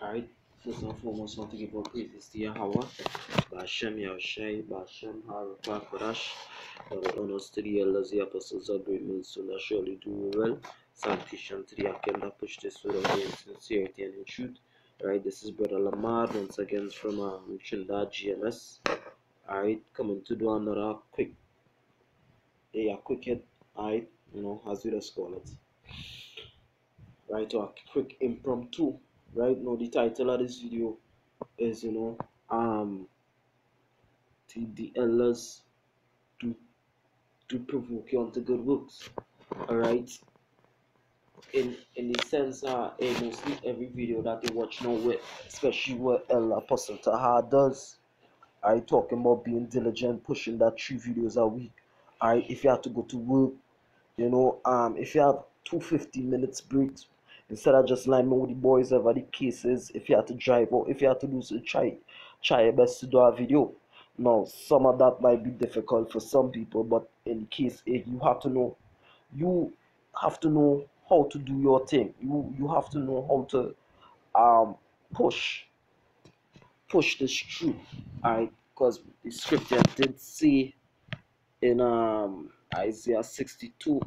Alright, first and foremost, want to give all praises to Yahweh, Bashem Yahushai, Bashem Harapah Kodash, all honors to the elders, the apostles, our great men, so that surely do well. Sanctification to the Akim that push this word of in sincerity and in truth. Alright, this is Brother Lamar, once again from Trinidad GMS. Alright, coming to do another quick hit, alright, as we just call it. Right, or a quick impromptu. Right now, the title of this video is the elders to provoke you onto good works. Alright, in the sense mostly every video that you watch now, with especially what El Apostle Taha does, I talking about being diligent, pushing that 3 videos a week. Alright, if you have to go to work, if you have 2 minutes breaks, instead of just lying with the boys over the cases, if you have to drive or if you have to do so, try your best to do a video. Now, some of that might be difficult for some people, but in the case, you have to know how to do your thing. You have to know how to push this through. Alright, because the scripture did say in Isaiah 62,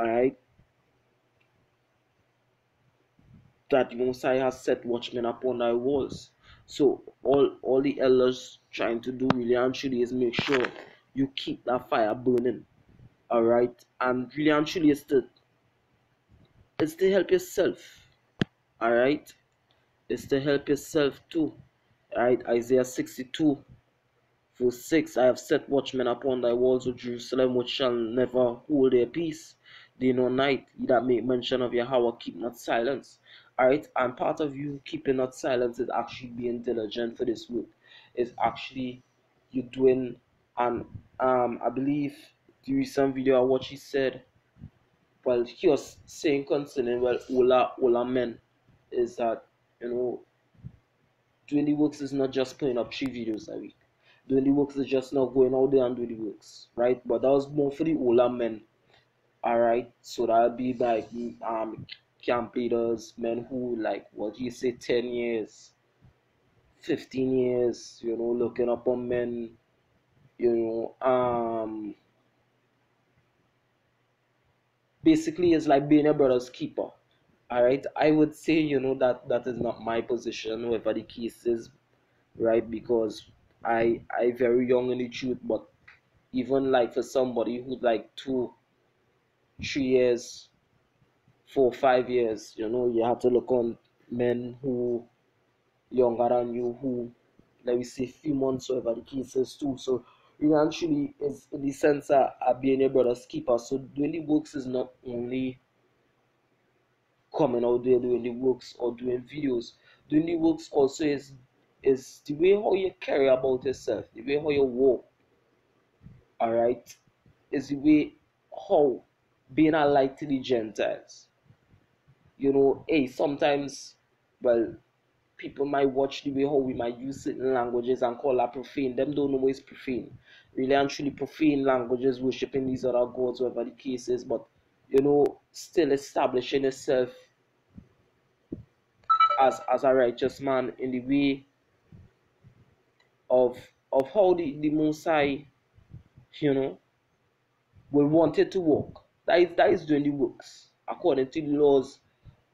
alright, that the Messiah has set watchmen upon thy walls. So all the elders trying to do really and truly is make sure you keep that fire burning. Alright, and really and truly is to help yourself. Alright, it's to help yourself too. Alright, Isaiah 62 verse 6, I have set watchmen upon thy walls, O Jerusalem, which shall never hold their peace day nor night. Ye that make mention of Yahweh, keep not silence. Alright, and part of you keeping not silence is actually being diligent for this work. Is actually you doing, and I believe the recent video I watched, he said, well, he was saying concerning, well, Ola men, is that, doing the works is not just putting up 3 videos a week. Doing the works is just not going out there and doing the works, right? But that was more for the older men, alright? So that would be like camp leaders, men who, like, what do you say, 10 years, 15 years, looking up on men, basically it's like being a brother's keeper. Alright, I would say, that is not my position, whatever the case is, right? Because I very young in the truth, but even like for somebody who's like 2, 3 years, 4, 5 years, you have to look on men who younger than you, who, let me say, few months, whatever the case is too. So eventually is in the sense of being a brother's keeper. So doing the works is not only coming out there doing the works or doing videos. Doing the works also is the way how you carry about yourself, the way how you walk. Alright, is the way how being a light to the Gentiles. Sometimes, well, people might watch the way how we might use certain languages and call that profane. Them don't know what is profane. Really and truly profane languages, worshiping these other gods, whatever the case is, but still establishing yourself as a righteous man in the way of how the Most High, will want it to work. That is doing the works according to the laws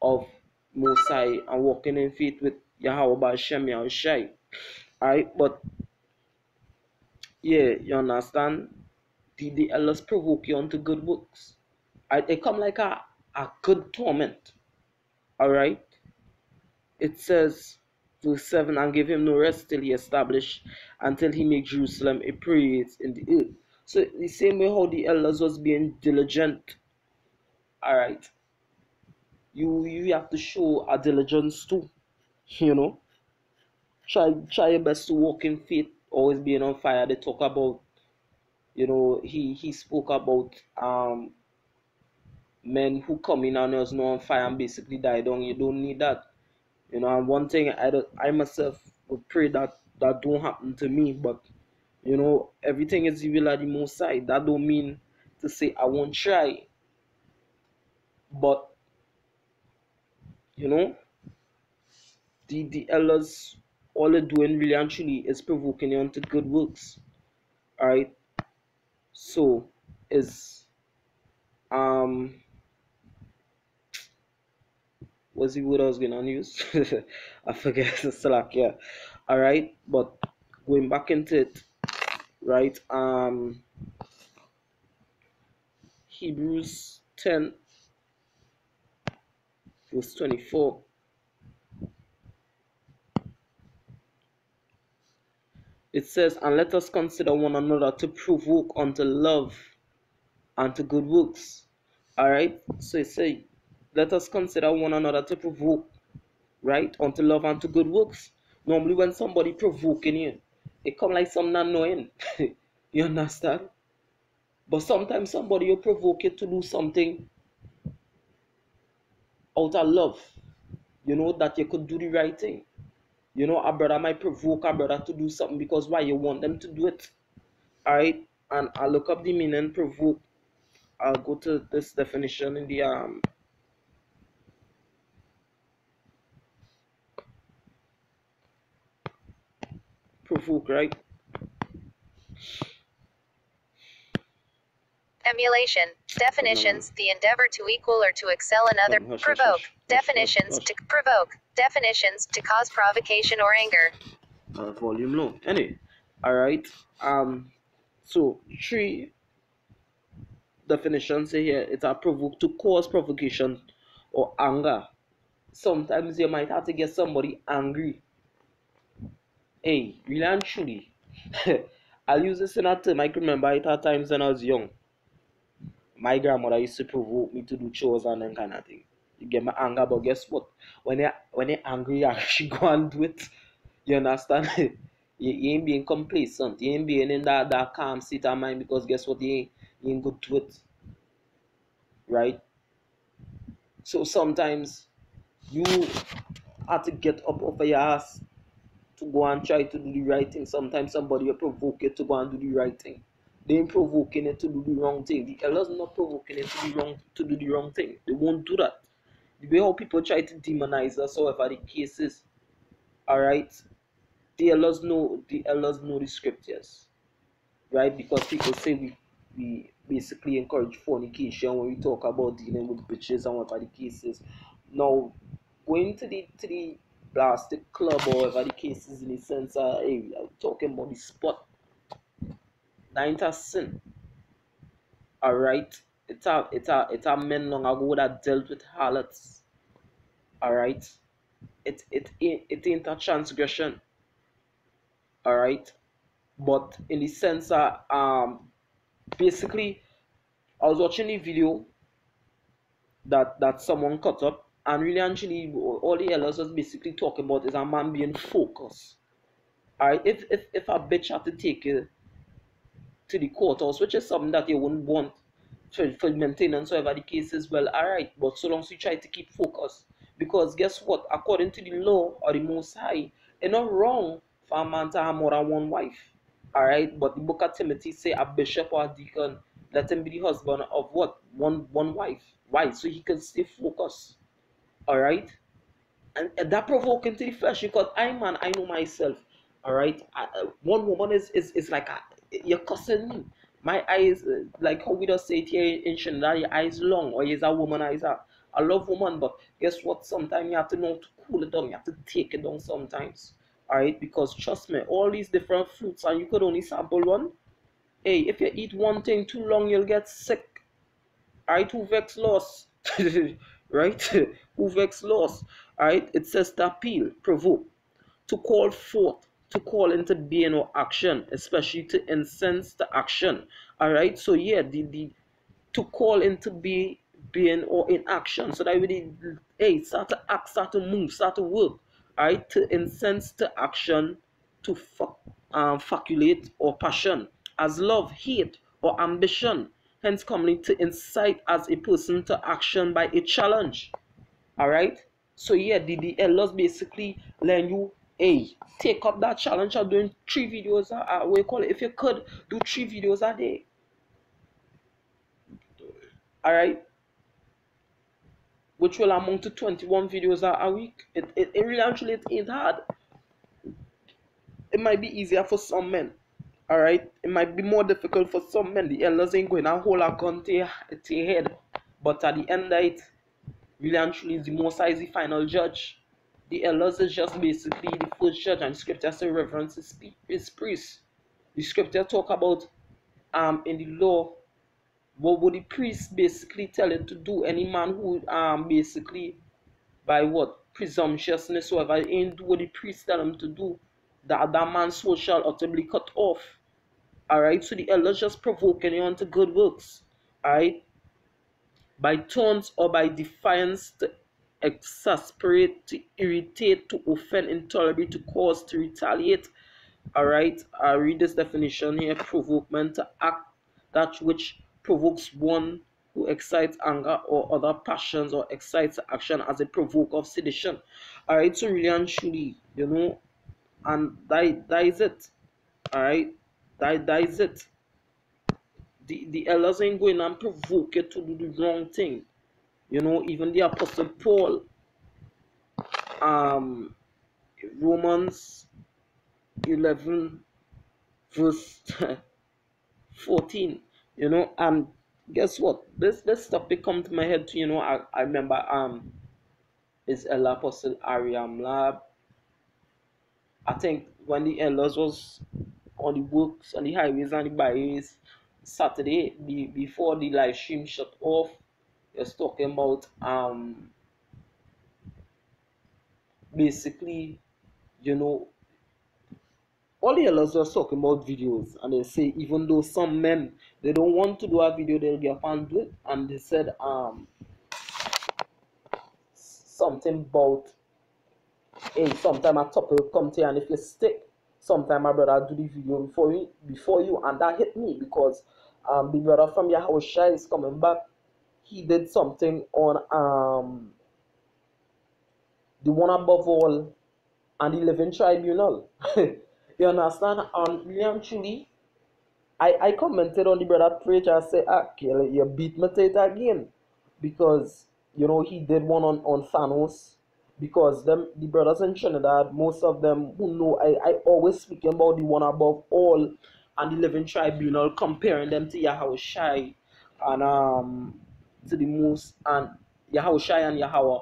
of Most High and walking in faith with Yahweh Bashem Yahushai. Alright, but yeah, you understand? The elders provoke you onto good works. They come like a good torment. Alright? It says, verse 7, and give him no rest till he establish, until he make Jerusalem a praise in the earth. So the same way how the elders was being diligent, alright, you have to show a diligence too. Try your best to walk in faith, always being on fire. They talk about, he spoke about men who come in and there's no on fire and basically die down. You don't need that. And one thing I myself would pray that don't happen to me, but everything is the will of the Most High. That don't mean to say I won't try, but The elders, all they're doing really and truly is provoking you onto good works. Alright? So is what's the word I was gonna use? I forget the slack, yeah. Alright, but going back into it, right? Hebrews 10 verse 24. It says, and let us consider one another to provoke unto love and to good works. Alright? So it says, let us consider one another to provoke, right? Unto love and to good works. Normally when somebody provoking you, it come like something annoying. You understand? But sometimes somebody will provoke you to do something out of love. You know, that you could do the right thing. You know, a brother might provoke a brother to do something because why? You want them to do it. Alright? And I'll look up the meaning provoke. I'll go to this definition in the provoke, right? Emulation. Definitions: the endeavor to equal or to excel another. Provoke. Definitions: to provoke. Definitions: to cause provocation or anger. Volume low. Anyway, alright. So three definitions here. It's a provoke, to cause provocation or anger. Sometimes you might have to get somebody angry. Hey, really and truly. I'll use this in a term. I can remember it at times when I was young. My grandmother used to provoke me to do chores and them kind of thing. You get my anger, but guess what? When you're angry, you actually go and do it. You understand? You ain't being complacent. You ain't being in that calm state of mind, because guess what? You ain't good to it. Right? So sometimes you have to get up off of your ass to go and try to do the right thing. Sometimes somebody will provoke you to go and do the right thing. They ain't provoking it to do the wrong thing. The elders not provoking it to do the wrong thing. They won't do that. The way how people try to demonize us, however the case is, alright. The elders know the scriptures. Right? Because people say we basically encourage fornication when we talk about dealing with bitches and whatever the case is. Now, going to the plastic club or whatever the case is, in the sense of, hey, I'm talking about the spot, that ain't a sin. Alright? It's a men long ago that dealt with harlots. Alright? It ain't a transgression. Alright? But in the sense that basically I was watching a video that someone cut up, and really actually all the elders was basically talking about is a man being focused. Alright, if a bitch had to take you to the courthouse, which is something that you wouldn't want for maintenance, whatever the case is, well, alright, but so long as you try to keep focus. Because guess what? According to the law or the Most High, it's not wrong for a man to have more than one wife. Alright, but the book of Timothy say a bishop or a deacon, let him be the husband of what? One wife. Why? So he can stay focused. Alright? And that provoking to the flesh, because I know myself. Alright? One woman is like you're cussing me. My eyes, like how we just say it here in Trinidad, your eyes long, or is a woman eyes are. I love woman, but guess what? Sometimes you have to know to cool it down. You have to take it down sometimes. Alright? Because trust me, all these different fruits, and you could only sample one. Hey, if you eat one thing too long, you'll get sick. Alright, who vex loss? Right? Who vex loss? Alright, it says to appeal, provoke, to call forth, to call into being or action, especially to incense to action. Alright, so yeah, the to call into being or in action, so that we hey, start to act, start to move, start to work. Alright, to incense to action, to faculate or passion, as love, hate, or ambition, hence commonly to incite as a person to action by a challenge. Alright, so yeah, the elders basically learn you, hey, take up that challenge of doing 3 videos what you call it, if you could do 3 videos a day. Alright, which will amount to 21 videos a week. It really actually it ain't hard. It might be easier for some men. Alright? It might be more difficult for some men. The elders ain't going to hold a gun to your head. But at the end of it, really and truly, the Most High is the final judge. The elders is just basically the first judge, and the scripture says reverence is priest. The scripture talk about in the law, what would the priest basically tell him to do? Any man who basically by what presumptuousness or whatever ain't do what the priest tell him to do, that man's soul shall utterly cut off. Alright, so the elders just provoking you onto good works. Alright, by taunts or by defiance, to exasperate, to irritate, to offend intolerably, to cause, to retaliate. Alright, I read this definition here: provokement, to act that which provokes one who excites anger or other passions, or excites action as a provoke of sedition. Alright, so really and truly, and that is it. Alright, that is it. The elders ain't going and provoke you to do the wrong thing. Even the Apostle Paul, Romans 11 verse 14, and guess what? This topic come to my head too. I remember is Elder Apostle Ariam Lab. I think when the elders was on the works, on the highways and the byways Saturday, before the live stream shut off, he was talking about basically, all the elders was talking about videos, and they say even though some men they don't want to do a video, they'll get up and do it. And they said something about, hey, sometime a topic will come to you, and if you stick, sometime my brother do the video before you, and that hit me because the brother from Yahushua is coming back. He did something on the one above all and the living tribunal. You understand? And really and truly, I commented on the brother preacher. I said, Kill, you beat me to it again, because he did one on Thanos. Because the brothers in Trinidad, most of them who know, I always speaking about the one above all and the living tribunal, comparing them to Yahushua and to the most, and Yahushua and Yahweh,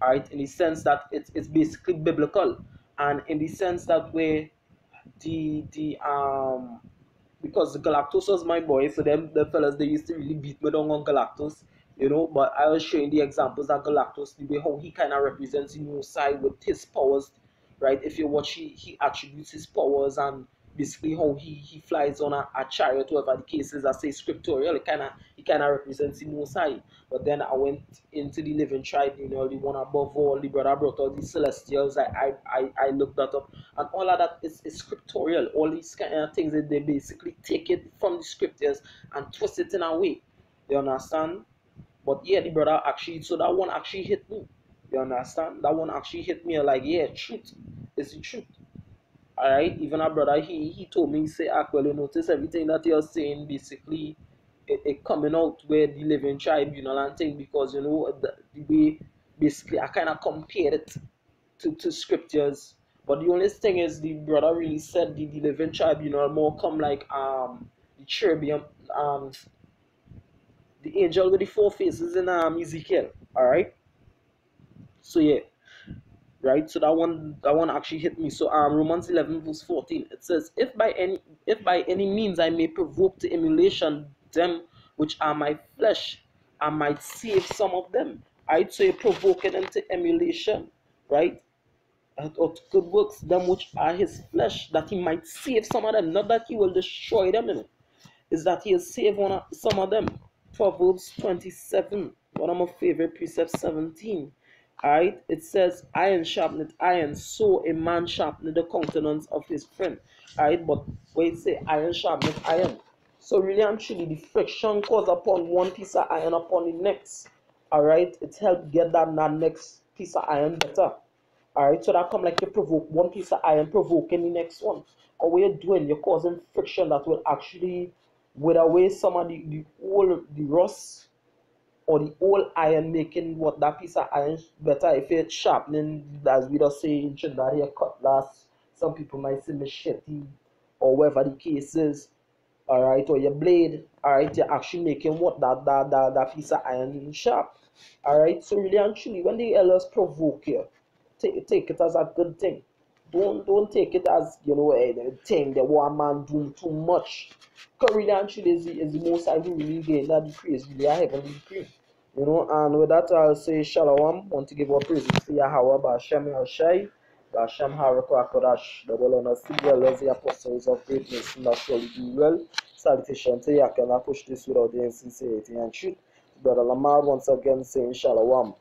alright, in the sense that it's basically biblical, and in the sense that where the because Galactus was my boy, so the fellas, they used to really beat me down on Galactus, but I was showing the examples that Galactus, the way how he kind of represents the new side with his powers, right? If you watch, he attributes his powers, and basically how he flies on a chariot, whatever the case is, I say scriptural, he kind of represents the new side. But then I went into the living tribunal, the one above all, the brother brought all these celestials, I looked that up, and all of that is scriptural. All these kind of things, that they basically take it from the scriptures and twist it in a way, you understand? But yeah, the brother actually, so that one actually hit me, you understand? That one actually hit me, like, yeah, truth, it's the truth. Alright, even our brother, he told me, he said, well, you notice everything that you're saying, basically, it coming out where the living tribunal and thing, because, the way, basically, I kind of compared it to scriptures. But the only thing is, the brother really said the living tribunal more come like, the cherubim, the angel with the four faces in Ezekiel, alright? So, yeah. Right, so that one actually hit me. So Romans 11 verse 14, it says, if by any means I may provoke to emulation them which are my flesh, I might save some of them. Right, so you're provoking them to emulation, right, or to good works, them which are his flesh, that he might save some of them, not that he will destroy them, is that he'll save some of them. Proverbs 27, one of my favorite precepts, 17. Alright, it says, iron sharpeneth iron, so a man sharpeneth the countenance of his friend. Alright, but when it say iron sharpeneth iron, so really and truly, the friction caused upon one piece of iron upon the next. Alright, it helped get that next piece of iron better. Alright, so that come like you provoke one piece of iron, provoking the next one. Or what you're doing, you're causing friction that will actually wear away some of the rust, or the old iron making what that piece of iron better if it's sharpening, as we just say in Trinidad here, cutlass. Some people might say machete, or whatever the case is. Alright, or your blade, alright, you're actually making what that piece of iron sharp. Alright, so really and truly, when the elders provoke you, take it as a good thing. Don't take it as, you know, a thing that one man doing too much. Because really and truly is the most I really gain that the praise really a heavenly decree. You know, and with that I'll say Shalom. Want to give our praises to Yahweh Ba'Shem Yashai, Ba'Shem Harakwa Kodash, the well honest the apostles of greatness, and that surely do well. Salutation to Yakan, I push this without the insincerity and truth. Brother Lamar once again saying Shalom.